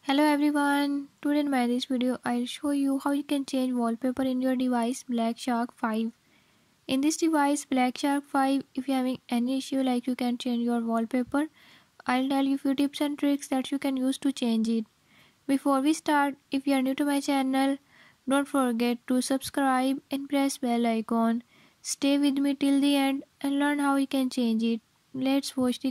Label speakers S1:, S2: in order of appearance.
S1: Hello everyone, today in this video I'll show you how you can change wallpaper in your device Black Shark 5. In this device Black Shark 5, if you're having any issue like you can change your wallpaper, I'll tell you few tips and tricks that you can use to change it. Before we start, if you are new to my channel, don't forget to subscribe and press bell icon. Stay with me till the end and learn how you can change it. Let's watch the